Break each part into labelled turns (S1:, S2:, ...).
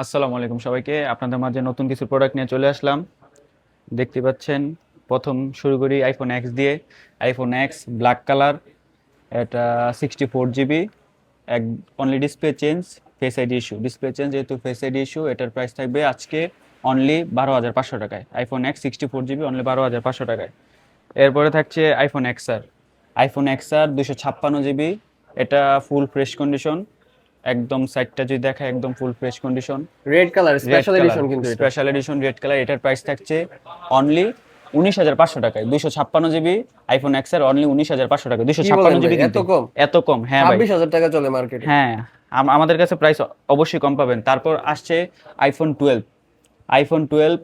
S1: আসসালামু আলাইকুম সবাইকে। আপনাদের মাঝে নতুন কিছু প্রোডাক্ট নিয়ে চলে আসলাম। দেখতে পাচ্ছেন, প্রথম শুরু করি আইফোন এক্স দিয়ে। আইফোন এক্স ব্ল্যাক কালার, এটা 64 জিবি। এক only display change, face ID issue. Display change যেহেতু ফেস আইডি ইস্যু, এটার প্রাইস থাকবে আজকে অনলি 12,500 টাকায়। আইফোন এক্স 64 জিবি অনলি 12,500 টাকায়। এরপরে থাকছে iPhone XR. IPhone XR 256 GB, এটা ফুল ফ্রেশ কন্ডিশন। একদম সাইডটা যদি দেখা, একদম full fresh condition.
S2: Red colour
S1: red
S2: special
S1: colour,
S2: edition কিন্তু এটা।
S1: Special edition red colour. এটার প্রাইস থাকছে অনলি 19,500 টাকায়। 256 জিবি আইফোন এক্স এর অনলি 19,500 টাকা। দুইশো
S2: কি
S1: ছাপ্পান্ন
S2: বলেন ভাই,
S1: জিবি
S2: এত
S1: কিন্তু
S2: কম?
S1: এত কম? হ্যাঁ ভাই,
S2: 26,000 টাকা চলে মার্কেটে।
S1: হ্যাঁ। আমাদের কাছে প্রাইস অবশ্যই কম পাবেন। তারপর আসছে আইফোন 12। আইফোন 12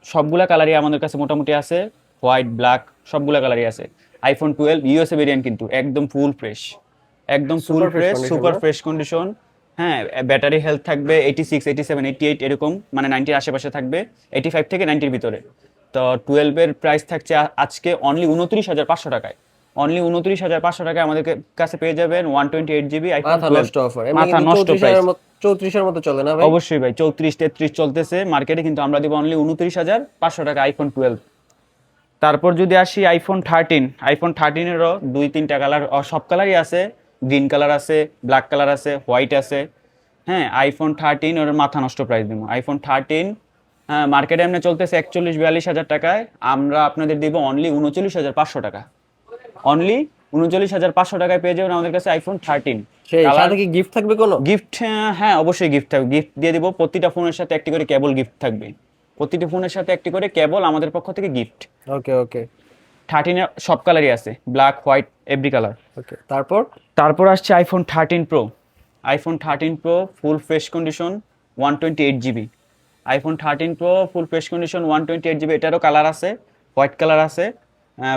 S1: সবগুলা কালারই আমাদের কাছে মোটামুটি আছে, হোয়াইট ব্ল্যাক সবগুলা কালারই আছে। আইফোন 12 ইউএসএ ভেরিয়েন্ট, কিন্তু একদম ফুল ফ্রেশ, একদম full
S2: super fresh
S1: fresh,
S2: condition
S1: super
S2: না?
S1: Fresh condition. হ্যাঁ, ব্যাটারি হেলথ থাকবে 86, 87, 88 এরকম, মানে 90 আশেপাশে থাকবে, 85 থেকে 90 ভিতরে। তো 12 এর প্রাইস থাকছে আজকে অনলি 29,500 টাকায়। অনলি 29,500 টাকায় আমাদের কাছে পেয়ে যাবেন 128 জিবি আইফোন
S2: মাথা
S1: 12।
S2: নষ্ট অফার, এমনি
S1: মাথা
S2: কিন্তু
S1: নষ্ট প্রাইস।
S2: 34,000 মতো চলে না ভাই?
S1: অবশ্যই ভাই, 34, 33 চলতেছে মার্কেটে, কিন্তু আমরা দিব অনলি 29,500 টাকা আইফোন 12। তারপর যদি আসি আইফোন 13। আইফোন 13-এরও দুই তিনটা কালার, সব কালারই আছে। গ্রিন কালার আছে, ব্ল্যাক কালার আছে, হোয়াইট আছে। হ্যাঁ, আইফোন 13 ওর মাথা নষ্ট প্রাইস দিব। আইফোন 13 হ্যাঁ মার্কেটে এমনি চলতেছে 41-42 হাজার টাকায়। আমরা আপনাদের দিব অনলি 39,500 টাকা। অনলি 39,500 টাকায় পেয়ে যাবেন আমাদের কাছে আইফোন 13
S2: সেই
S1: কালার।
S2: সাথে কি গিফট থাকবে কোনো?
S1: গিফট, হ্যাঁ অবশ্যই গিফট থাকবে। গিফট দিয়ে দিব, প্রতিটা ফোনের সাথে একটি করে কেবল গিফট থাকবে। প্রতিটি ফোনের সাথে একটি করে কেবল আমাদের পক্ষ থেকে গিফট।
S2: ওকে ওকে
S1: 13-এর সব কালারই আছে, ব্ল্যাক হোয়াইট এভরি কালার।
S2: ওকে, তারপর?
S1: তারপর আসছে আইফোন 13 প্রো। আইফোন 13 প্রো ফুল fresh condition, 128 GB. IPhone 13 pro ফুল ফ্রেশ কন্ডিশন 128 জিবি। এটারও কালার আছে, হোয়াইট কালার আছে,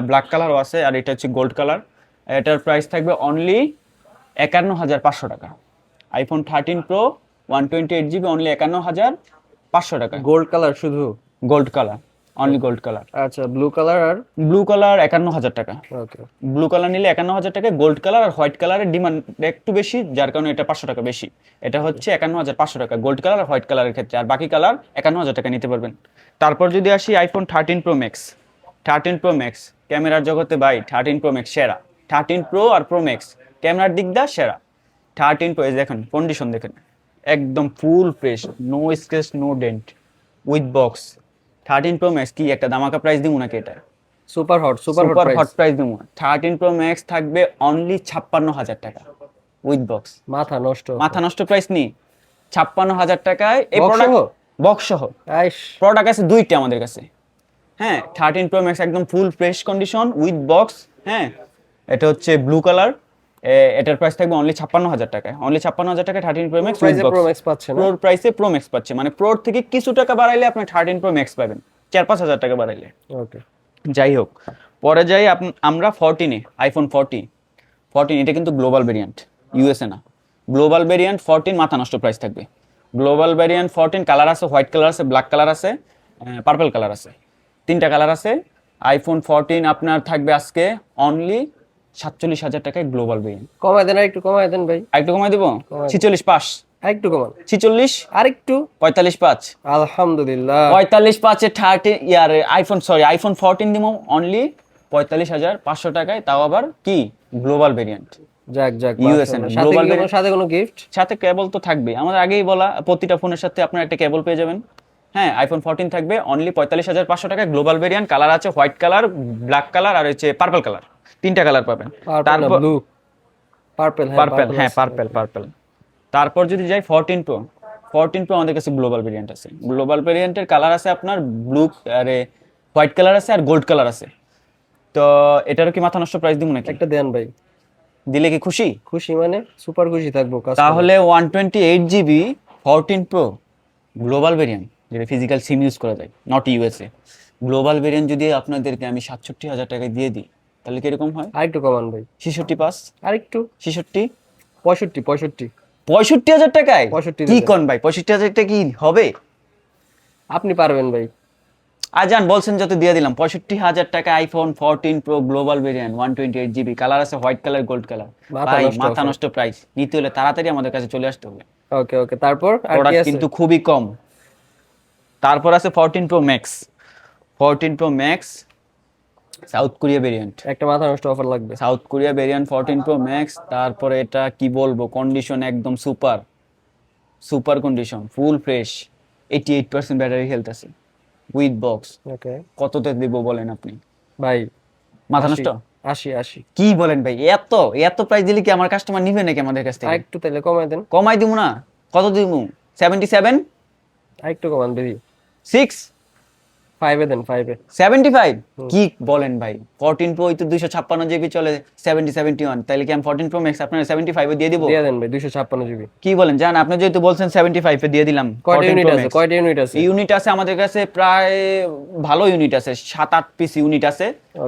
S1: ব্ল্যাক কালারও আছে, আর এটা হচ্ছে গোল্ড কালার। এটার প্রাইস থাকবে অনলি 51,500 টাকা। আইফোন 13 প্রো 128 জিবি অনলি 51,500 টাকা।
S2: গোল্ড কালার শুধু?
S1: Gold colour, only gold colour.
S2: আচ্ছা, ব্লু কালার আর?
S1: ব্লু কালার 51,000 টাকা।
S2: ওকে।
S1: ব্লু কালার নিলে 51,000 টাকায়। গোল্ড কালার আর হোয়াইট কালারের ডিমান্ড একটু বেশি, যার কারণে এটা 500 টাকা বেশি। এটা হচ্ছে 51,500 টাকা গোল্ড কালার আর হোয়াইট কালারের ক্ষেত্রে, আর বাকি কালার 51,000 টাকা নিতে পারবেন। তারপর যদি আসি iPhone 13 Pro max. 13 Pro max ক্যামেরার জগতে ভাই 13 প্রো ম্যাক্স সেরা। 13 প্রো আর প্রো ম্যাক্স ক্যামেরার দিক দিয়ে সেরা। 13 প্রো দেখেন, কন্ডিশন দেখেন, একদম full fresh, no scratch no dent, with box. 13 Pro Max কি একটা দামাকা প্রাইস দিব নাকি এটা?
S2: Super hot, super hot
S1: super
S2: price.
S1: Hot price দিব। 13 প্রো ম্যাক্স থাকবে অনলি 56,000 টাকা উইথ বক্স।
S2: মাথা নষ্ট
S1: মাথা
S2: offer।
S1: নষ্ট প্রাইস নি, 56,000 টাকায় এই
S2: বক্স
S1: প্রোডাক্ট।
S2: সহ?
S1: বক্স সহ
S2: আইস।
S1: প্রোডাক্ট আছে দুইটা আমাদের কাছে। হ্যাঁ, 13 প্রো ম্যাক্স একদম full fresh condition with box. হ্যাঁ, এটা হচ্ছে ব্লু কালার। এটার প্রাইস থাকবে অনলি 56,000 টাকায়। অনলি 56,000 টাকায় 13 প্রো ম্যাক্স উইথ
S2: প্রাইসে প্রো
S1: বক্স।
S2: ম্যাক্স পাচ্ছে না?
S1: প্রোর প্রাইসে প্রো ম্যাক্স পাচ্ছে, মানে প্রোর থেকে কিছু টাকা বাড়াইলে আপনি 13 প্রো ম্যাক্স পাবেন, 4-5 হাজার টাকা বাড়াইলে।
S2: ওকে।
S1: যাই হোক, পরে যাই আমরা 14-এ। আইফোন 14 এটা কিন্তু গ্লোবাল ভেরিয়েন্ট, ইউএসএ না। গ্লোবাল ভেরিয়েন্ট 14 মাথা নষ্ট প্রাইস থাকবে। গ্লোবাল ভেরিয়েন্ট 14 কালার আছে, হোয়াইট কালার আছে, ব্ল্যাক কালার আছে, পার্পল কালার আছে, তিনটা কালার আছে। আইফোন 14 আপনার থাকবে আজকে অনলি 47,000 টাকায় গ্লোবাল ভেরিয়েন্ট।
S2: কমায় দেন, আর একটু কমায় দেন ভাই।
S1: আরেকটু কমাই দেবো,
S2: কমায় দেন।
S1: 46 পাস।
S2: আর একটু কমান।
S1: 46,
S2: আর একটু।
S1: 45 5।
S2: আলহামদুলিল্লাহ।
S1: 45 5-এ 30 ইয়ার আইফোন 14 দিব অনলি 45,500 টাকায়, তাও আবার কি গ্লোবাল ভেরিয়েন্ট,
S2: যাক যাক,
S1: ইউএসএ না,
S2: মাশাআল্লাহ। সাথে
S1: গ্লোবাল
S2: কি কোনো, সাথে কোনো গিফট?
S1: সাথে কেবল তো থাকবে। আমাদের আগেই বলা, প্রতিটা ফোনের সাথে আপনার একটা কেবল পেয়ে যাবেন। হ্যাঁ, আইফোন 14 থাকবে অনলি 45,500 টাকায়। গ্লোবাল ভেরিয়েন্ট কালার আছে, হোয়াইট কালার, ব্ল্যাক কালার আর হচ্ছে পার্পল কালার, তিনটা কালার পাবেন।
S2: পার্পল না
S1: তারপর
S2: ব্লু? পার্পল, হ্যাঁ
S1: পার্পল, হ্যাঁ
S2: আছে।
S1: Purple purple. তারপর যদি যাই 14 প্রো। 14 প্রো আমাদের কাছে গ্লোবাল ভেরিয়েন্ট আছে। গ্লোবাল ভেরিয়েন্টের কালার আছে আপনার ব্লু, আরে হোয়াইট কালার আছে আর গোল্ড কালার আছে। তো এটারও কি মাথা নষ্ট প্রাইস দিব নাকি?
S2: একটা দেন ভাই।
S1: দিলে কি খুশি?
S2: খুশি মানে সুপার খুশি থাকবো
S1: তাহলে 128 জিবি 14 প্রো গ্লোবাল ভেরিয়েন্ট, যেটা ফিজিক্যাল সিম ইউজ করা যায়, নট ইউএসএ। গ্লোবাল ভেরিয়েন্ট যদি আপনাদেরকে আমি 67,000 টাকায় দিয়ে দিই, তাহলে কিরকম হয়?
S2: আর একটু কমান ভাই।
S1: 66 5,
S2: আর একটু।
S1: 66,
S2: 65 65।
S1: 65,000 টাকায়?
S2: 65
S1: কি
S2: দিবেন।
S1: কোন ভাই, 65,000 টাকা কি হবে?
S2: আপনি পারবেন ভাই।
S1: আজান বলছেন যত দিয়ে দিলাম। 65,000 টাকা iPhone 14 pro global variant 128 GB, colour আছে হোয়াইট কালার গোল্ড কালার।
S2: মাথা
S1: ভাই
S2: নষ্ট
S1: মাথা
S2: offer।
S1: নষ্ট প্রাইস। নিতে হলে তাড়াতাড়ি আমাদের কাছে চলে আসতে হবে।
S2: ওকে ওকে, তারপর আর কি
S1: প্রোডাক্ট
S2: আছে?
S1: কিন্তু খুবই কম। তারপর আছে 14 pro max. 14 pro max south Korea variant.
S2: একটা মাথা নষ্ট অফার লাগবে।
S1: South Korea variant 14 pro max. তারপরে এটা কি বলবো, কন্ডিশন একদম super, super condition, full fresh, 88% battery health আছে উইথ বক্স।
S2: ওকে
S1: কততে দিব বলেন আপনি?
S2: ভাই,
S1: মাথা
S2: 80
S1: নষ্ট?
S2: 80 80।
S1: কি বলেন ভাই, এত এত প্রাইস দিলে কি আমার কাস্টমার নিবে নাকি আমাদের কাছ
S2: আর
S1: থেকে?
S2: একটু তাহলে কমাই দেন।
S1: কমাই দিব না। কত দিব? 77,
S2: আর একটু কমান দিদি।
S1: 6,
S2: 5 এ দেন, 5 এ।
S1: 75? কি বলেন ভাই, 14 প্রো তো 256 জিবি চলে, 71, তাহলে কি আমি 14 প্রো ম্যাক্স আপনার 75 এ দিয়ে দিব?
S2: দিয়ে দেন ভাই, 256 জিবি।
S1: কি বলেন, জান আপনি যেহেতু বলছেন 75 এ দিয়ে দিলাম।
S2: কয়টা
S1: 14
S2: ইউনিট
S1: Pro
S2: আছে?
S1: Max।
S2: কয়টা ইউনিট আছে?
S1: ইউনিট আছে আমাদের কাছে প্রায়, ভালো ইউনিট আছে, 7-8 পিস ইউনিট আছে।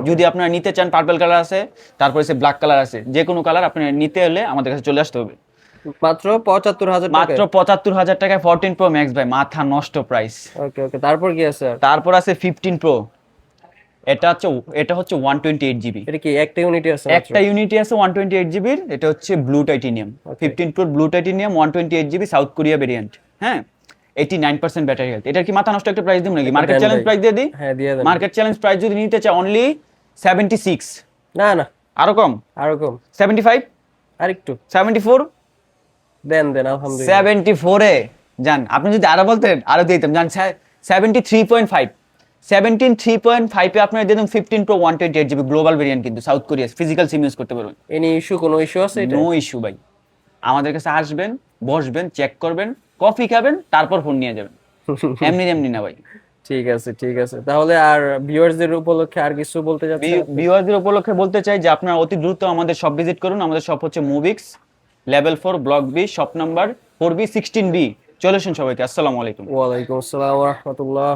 S1: যদি আপনারা নিতে চান, পার্পল কালার আছে, তারপরে সে ব্ল্যাক কালার আছে, যে কোনো কালার আপনি নিতে হলে আমাদের কাছে চলে আসতে হবে।
S2: মাত্র 75,000 টাকা।
S1: মাত্র 75,000 টাকায় 14 প্রো ম্যাক্স ভাই, মাথা নষ্ট প্রাইস।
S2: ওকে ওকে, তারপর কি আছে আর?
S1: তারপর আছে 15 প্রো। এটা হচ্ছে 128 জিবি।
S2: এটা কি একটা ইউনিটই আছে মাত্র?
S1: একটা ইউনিটি আছে 128 জিবির, এটা হচ্ছে blue titanium. 15 pro blue titanium 128 GB south Korea variant. হ্যাঁ, 89% ব্যাটারি হেলথ। এটার কি মাথা নষ্ট একটা প্রাইস দিব নাকি?
S2: এটা
S1: মার্কেট
S2: দেন
S1: চ্যালেঞ্জ
S2: ভাই।
S1: প্রাইস দিয়ে দিই।
S2: হ্যাঁ দিয়ে দেন।
S1: মার্কেট চ্যালেঞ্জ প্রাইস যদি নিতে চাই অনলি 76।
S2: না না,
S1: আরো কম?
S2: আরো কম।
S1: 75,
S2: আর একটু
S1: 74,
S2: দেন দেন, আলহামদুলিল্লাহ।
S1: 74 এ যান। আপনি যদি আরো বলতেন আরো দিতাম। যান 73.5, 73.5 এ আপনার দিয়ে দিন 15 প্রো 128 জিবি গ্লোবাল ভেরিয়েন্ট, কিন্তু south Korea physical SIM use করতে পারবেন।
S2: এনি ইস্যু, কোনো ইস্যু আছে এটা?
S1: নো ইস্যু ভাই। আমাদের কাছে আসবেন, বসবেন, চেক করবেন, কফি খাবেন, তারপর ফোন নিয়ে যাবেন। এমনি এমনি না ভাই।
S2: ঠিক আছে ঠিক আছে, তাহলে আর ভিউয়ার্সদের উপলক্ষে আর কিছু বলতে যাচ্ছেন?
S1: ভিউয়ারদের উপলক্ষে বলতে চাই যে আপনারা অতি দ্রুত আমাদের শপ ভিজিট করুন। আমাদের শপ হচ্ছে Movix, level 4, block B, shop number 4B16B। চলে আসুন সবাইকে। আসসালামু আলাইকুম।
S2: ওয়ালাইকুম আসসালাম ওয়া রাহমাতুল্লাহ।